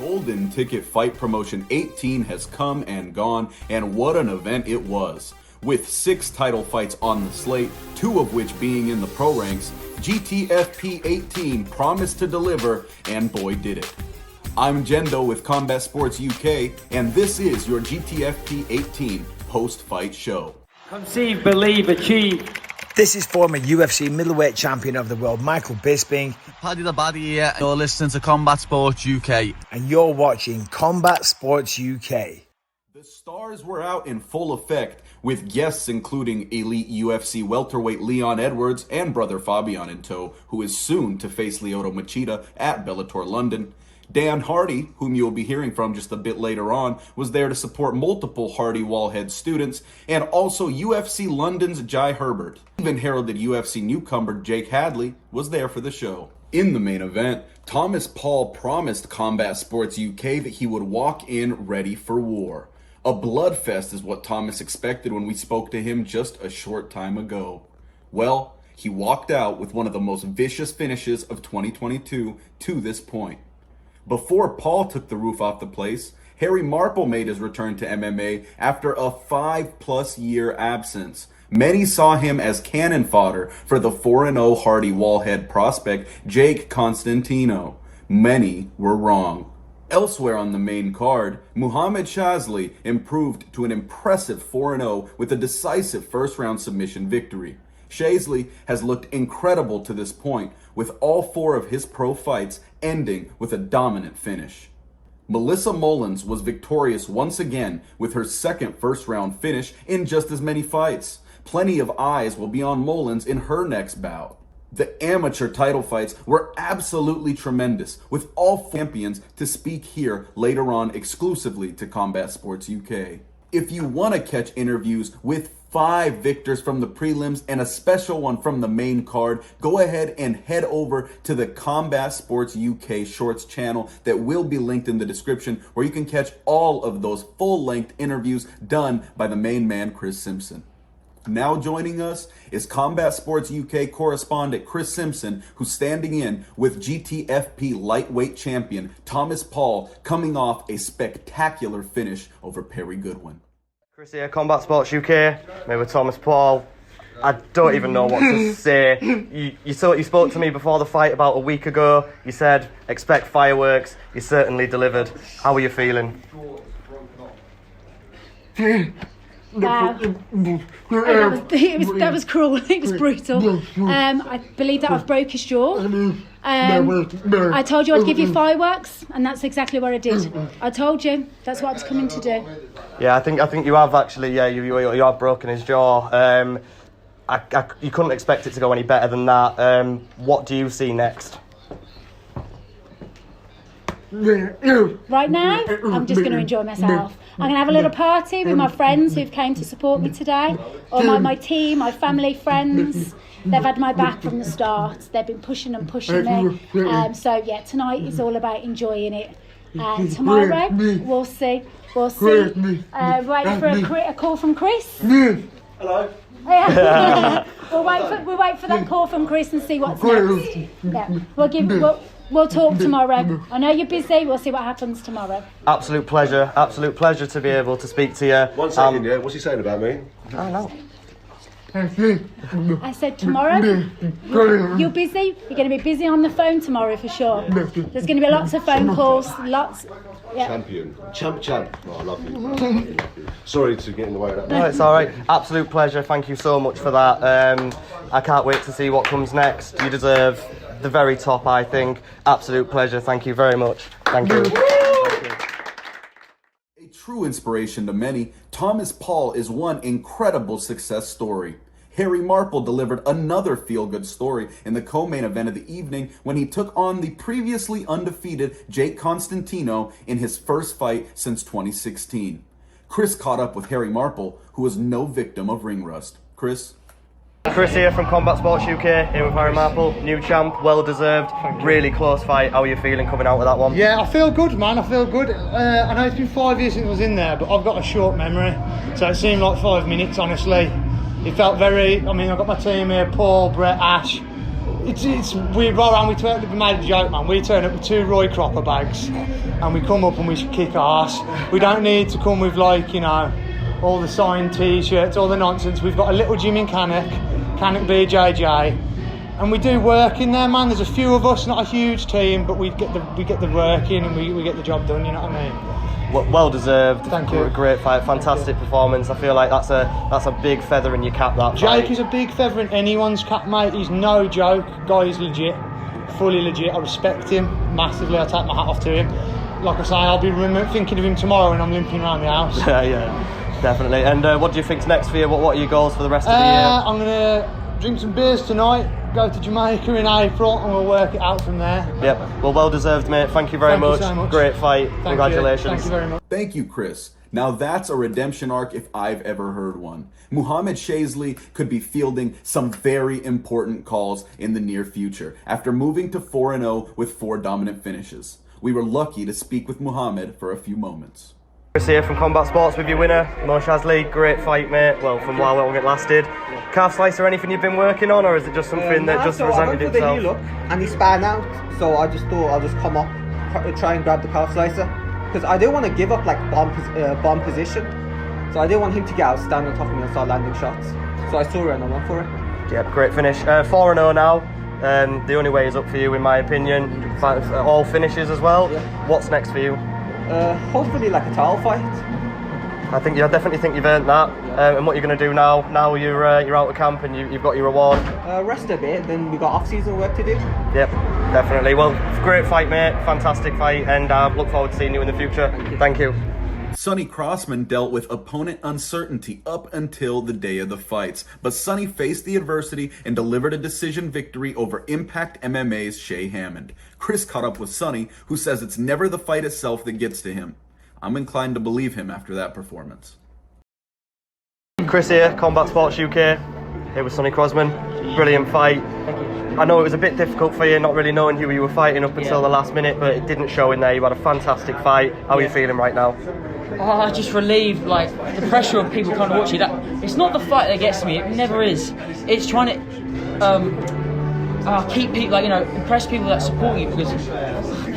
Golden Ticket Fight Promotion 18 has come and gone, and what an event it was. With 6 title fights on the slate, 2 of which being in the pro ranks, Gtfp 18 promised to deliver, and boy did it. I'm Jendo with Combat Sports UK, and this is your Gtfp 18 post-fight show. Conceive, believe, achieve. This is former UFC middleweight champion of the world, Michael Bisping. Paddy the Baddy here. You're listening to Combat Sports UK. And you're watching Combat Sports UK. The stars were out in full effect, with guests including elite UFC welterweight Leon Edwards and brother Fabian in tow, who is soon to face Lyoto Machida at Bellator London. Dan Hardy, whom you'll be hearing from just a bit later on, was there to support multiple Hardy Wallhead students, and also UFC London's Jai Herbert. Even heralded UFC newcomer Jake Hadley was there for the show. In the main event, Thomas Paull promised Combat Sports UK that he would walk in ready for war. A bloodfest is what Thomas expected when we spoke to him just a short time ago. Well, he walked out with one of the most vicious finishes of 2022 to this point. Before Paull took the roof off the place, Harry Marple made his return to MMA after a 5+ year absence. Many saw him as cannon fodder for the 4-0 Hardy Wallhead prospect Jake Constantino. Many were wrong. Elsewhere on the main card, Muhammad Shazlee improved to an impressive 4-0 with a decisive first-round submission victory. Shazlee has looked incredible to this point, with all 4 of his pro fights ending with a dominant finish. Melissa Mullins was victorious once again with her second first-round finish in just as many fights. Plenty of eyes will be on Mullins in her next bout. The amateur title fights were absolutely tremendous, with all champions to speak here later on exclusively to Combat Sports UK. If you want to catch interviews with 5 victors from the prelims and a special one from the main card, go ahead and head over to the Combat Sports UK Shorts channel that will be linked in the description, where you can catch all of those full-length interviews done by the main man, Chris Simpson. Now joining us is Combat Sports UK correspondent Chris Simpson, who's standing in with Gtfp lightweight champion Thomas Paull, coming off a spectacular finish over Perry Goodwin. Chris here, Combat Sports UK, me with Thomas Paull. I don't even know what to say. You spoke to me before the fight about a week ago. You said, expect fireworks. You certainly delivered. How are you feeling? That was cruel. It was brutal. I believe that I've broke his jaw. I told you I'd give you fireworks, and that's exactly what I did. I told you that's what I was coming to do. Yeah, I think you have actually. Yeah, you have broken his jaw. You couldn't expect it to go any better than that. What do you see next? Right now, I'm just going to enjoy myself. I'm going to have a little party with my friends who've came to support me today. Or my team, my family, friends. They've had my back from the start. They've been pushing and pushing me. So yeah, tonight is all about enjoying it. Tomorrow, we'll see. Wait for a call from Chris. Hello. Yeah. we'll wait for that call from Chris and see what's next. Yeah. We'll talk tomorrow. I know you're busy. We'll see what happens tomorrow. Absolute pleasure to be able to speak to you. 1 second, yeah. What's he saying about me? I know. I said tomorrow. You're busy. You're going to be busy on the phone tomorrow for sure. There's going to be lots of phone calls. Lots. Yeah. Champion. Champ. Oh, I love you. Sorry to get in the way of that. No, it's all right. Absolute pleasure. Thank you so much for that. I can't wait to see what comes next. You deserve the very top, I think. Absolute pleasure. Thank you very much. Thank you. A true inspiration to many, Thomas Paull is one incredible success story. Harry Marple delivered another feel-good story in the co-main event of the evening when he took on the previously undefeated Jake Constantino in his first fight since 2016. Chris caught up with Harry Marple, who was no victim of ring rust. Chris here from Combat Sports UK, here with Harry Marple, new champ, well deserved, really close fight. How are you feeling coming out with that one? Yeah, I feel good, man, I feel good. I know it's been 5 years since I was in there, but I've got a short memory, so it seemed like 5 minutes, honestly. It felt very, I got my team here, Paul, Brett, Ash, It's we roll around. We made a joke, man. We turn up with 2 Roy Cropper bags, and we come up and we kick arse. We don't need to come with like, you know, all the signed T-shirts, all the nonsense. We've got a little gym in Cannock BJJ, and we do work in there, man. There's a few of us, not a huge team, but we get the work in and we get the job done. You know what I mean? Well deserved. Thank you. Great fight, fantastic performance. I feel like that's a big feather in your cap. That fight. Jake is a big feather in anyone's cap, mate. He's no joke. Guy is legit, fully legit. I respect him massively. I take my hat off to him. Like I say, I'll be thinking of him tomorrow when I'm limping around the house. Yeah, definitely. And what do you think's next for you? What are your goals for the rest of the year? I'm gonna drink some beers tonight. Go to Jamaica in April, and we'll work it out from there. Yep. Well deserved, mate. Thank you very much. Thank you so much. Great fight. Thank Congratulations. You. Thank you very much. Thank you, Chris. Now that's a redemption arc if I've ever heard one. Muhammad Shazlee could be fielding some very important calls in the near future after moving to 4-0 with 4 dominant finishes. We were lucky to speak with Muhammad for a few moments. Chris here from Combat Sports with your winner, Shazlee. Great fight, mate. Well, from how long it lasted. Calf slice or anything you've been working on, or is it just something that just presented itself? I went for the heel up and he span out, so I just thought I'll just come up, try and grab the calf slicer, because I didn't want to give up like bomb position, so I didn't want him to get out, stand on top of me and start landing shots. So I saw it and I went for it. Yep, great finish. 4-0 now. The only way is up for you, in my opinion. All finishes as well. Yeah. What's next for you? Hopefully like a title fight. I definitely think you've earned that. And what you're going to do now? Now you're out of camp and you've got your reward. Rest a bit, then we got off-season work to do. Yep, definitely. Well, great fight, mate. Fantastic fight, and look forward to seeing you in the future. Thank you. Sonny Crossman dealt with opponent uncertainty up until the day of the fights, but Sonny faced the adversity and delivered a decision victory over Impact MMA's Shay Hammond. Chris caught up with Sonny, who says it's never the fight itself that gets to him. I'm inclined to believe him after that performance. Chris here, Combat Sports UK, here with Sonny Crossman. Brilliant fight. I know it was a bit difficult for you, not really knowing who you were fighting up until the last minute, but it didn't show in there. You had a fantastic fight. How are you feeling right now? Oh, just relieved, like the pressure of people kind of watching. It's not the fight that gets me. It never is. It's trying to keep people, like, you know, impress people that support you, because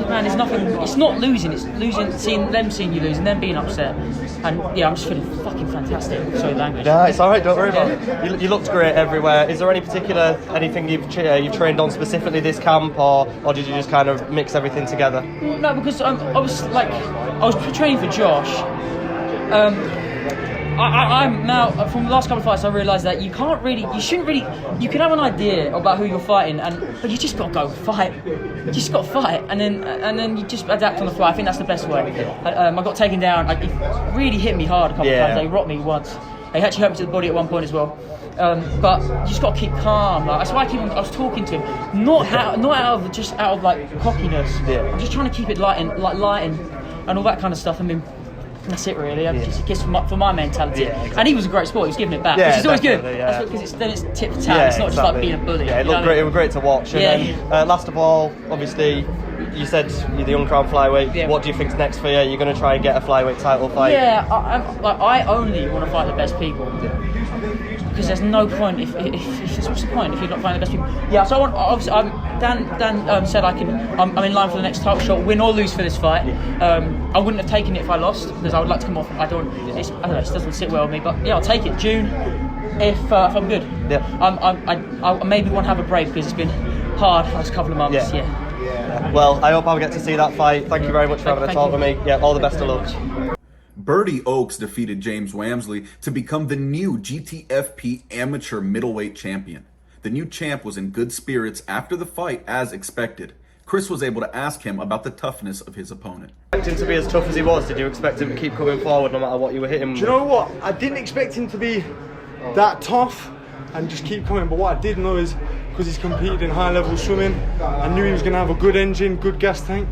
man, there's nothing. It's not losing. It's losing, seeing you lose and them being upset. And yeah, I'm just feeling fucking fantastic. Sorry, language. Yeah, it's all right. Don't worry about it. You looked great everywhere. Is there anything you've trained on specifically this camp, or did you just kind of mix everything together? No, because I was training for Josh. I'm now, from the last couple of fights, I realised that you can have an idea about who you're fighting, but you just got to go fight. You just got to fight, and then you just adapt on the fly. I think that's the best way. I got taken down. It really hit me hard a couple of times. They rocked me once. They actually hurt me to the body at one point as well. But you just got to keep calm. That's why I was talking to him, not out of like cockiness. Yeah. I'm just trying to keep it light and all that kind of stuff. I mean, that's it really. Just for my mentality. Yeah, exactly. And he was a great sport. He was giving it back, which is always good. Yeah. Because then it's tit for tat. It's not just like being a bully. Yeah, it looked great. It was great to watch. And then, last of all, obviously, you said you're the uncrowned flyweight. Yeah. What do you think's next for you? You're going to try and get a flyweight title fight? Yeah, I only want to fight the best people. Because there's no point if what's the point if you're not fighting the best people? Yeah, so Dan said I'm in line for the next title shot, win or lose for this fight. I wouldn't have taken it if I lost, because I would like to come off. I don't know, it doesn't sit well with me, but yeah, I'll take it. June, if I'm good. Yeah. I maybe want to have a break because it's been hard the last couple of months. Yeah. Well, I hope I'll get to see that fight. Thank you very much for having a talk with me. Yeah, all the best of luck. Birdie Oaks defeated James Wamsley to become the new Gtfp Amateur Middleweight Champion. The new champ was in good spirits after the fight, as expected. Chris was able to ask him about the toughness of his opponent. Expect him to be as tough as he was? Did you expect him to keep coming forward no matter what you were hitting? Do you know what? I didn't expect him to be that tough and just keep coming, but what I did know is, because he's competed in high level swimming, I knew he was going to have a good engine, good gas tank.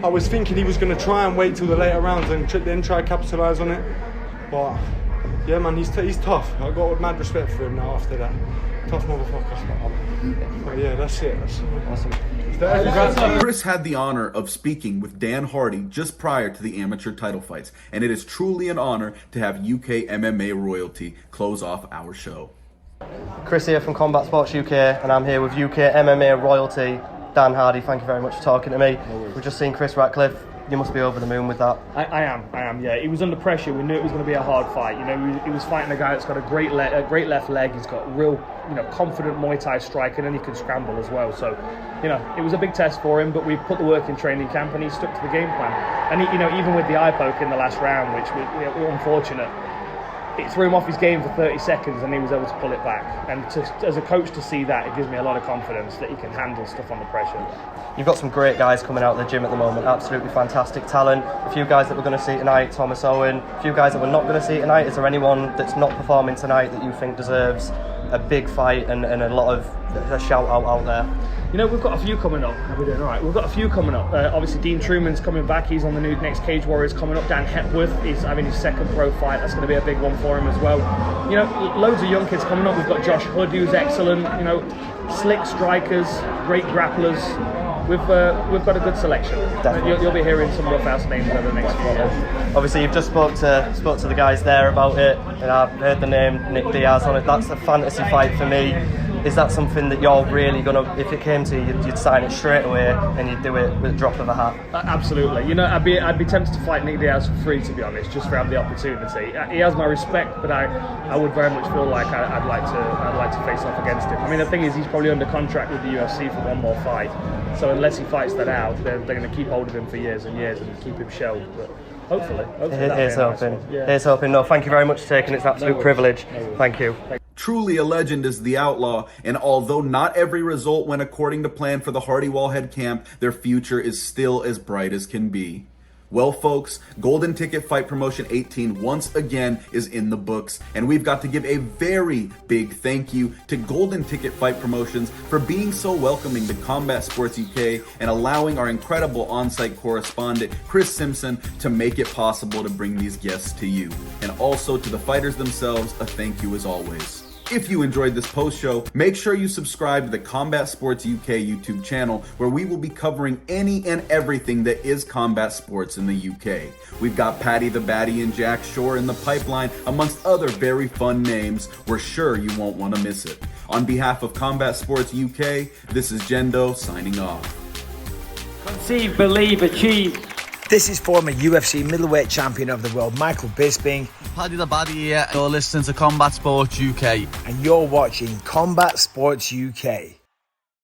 I was thinking he was going to try and wait till the later rounds and then try to capitalise on it. But yeah, man, he's tough. I got mad respect for him now after that. Tough motherfucker. But yeah, that's it. That's awesome. Chris had the honor of speaking with Dan Hardy just prior to the amateur title fights, and it is truly an honor to have UK MMA royalty close off our show. Chris here from Combat Sports UK, and I'm here with UK MMA royalty, Dan Hardy. Thank you very much for talking to me. We've just seen Chris Ratcliffe. You must be over the moon with that. I am, yeah. He was under pressure. We knew it was going to be a hard fight. You know, he was fighting a guy that's got a great left leg. He's got real, confident Muay Thai strike, and then he can scramble as well. So, it was a big test for him, but we put the work in training camp, and he stuck to the game plan. And even with the eye poke in the last round, which we were unfortunate, it threw him off his game for 30 seconds, and he was able to pull it back. And as a coach to see that, it gives me a lot of confidence that he can handle stuff under pressure. You've got some great guys coming out of the gym at the moment, absolutely fantastic talent. A few guys that we're going to see tonight, Thomas Owen. A few guys that we're not going to see tonight. Is there anyone that's not performing tonight that you think deserves a big fight and a lot of a shout out there? We've got a few coming up. How are we doing? All right, we've got a few coming up. Obviously, Dean Truman's coming back. He's on the new next Cage Warriors coming up. Dan Hepworth is having his second pro fight. That's going to be a big one for him as well. Loads of young kids coming up. We've got Josh Hood, who's excellent. Slick strikers, great grapplers. We've got a good selection. You'll be hearing some rough house names over the next few years. Obviously, you've just spoke to the guys there about it, and I've heard the name Nick Diaz on it. That's a fantasy fight for me. Is that something that you're really gonna, if it came to you, you'd sign it straight away and you'd do it with a drop of a hat? Absolutely. I'd be tempted to fight Nick Diaz for free, to be honest, just for having the opportunity. He has my respect, but I would very much feel like I'd like to face off against him. I mean, the thing is, he's probably under contract with the UFC for one more fight. So unless he fights that out, they're going to keep hold of him for years and years and keep him shelved. But hopefully here's hoping. Here's hoping. No, thank you very much for taking it. It's an absolute privilege. Thank you. Truly a legend is the Outlaw, and although not every result went according to plan for the Hardy Wallhead camp, their future is still as bright as can be. Well, folks, Golden Ticket Fight Promotion 18 once again is in the books, and we've got to give a very big thank you to Golden Ticket Fight Promotions for being so welcoming to Combat Sports UK and allowing our incredible on-site correspondent, Chris Simpson, to make it possible to bring these guests to you. And also to the fighters themselves, a thank you as always. If you enjoyed this post show, make sure you subscribe to the Combat Sports UK YouTube channel, where we will be covering any and everything that is combat sports in the UK. We've got Paddy the Batty and Jack Shore in the pipeline, amongst other very fun names. We're sure you won't want to miss it. On behalf of Combat Sports UK, this is Jendo signing off. Conceive, believe, achieve. This is former UFC middleweight champion of the world, Michael Bisping. Paddy the Baddy here. You're listening to Combat Sports UK. And you're watching Combat Sports UK.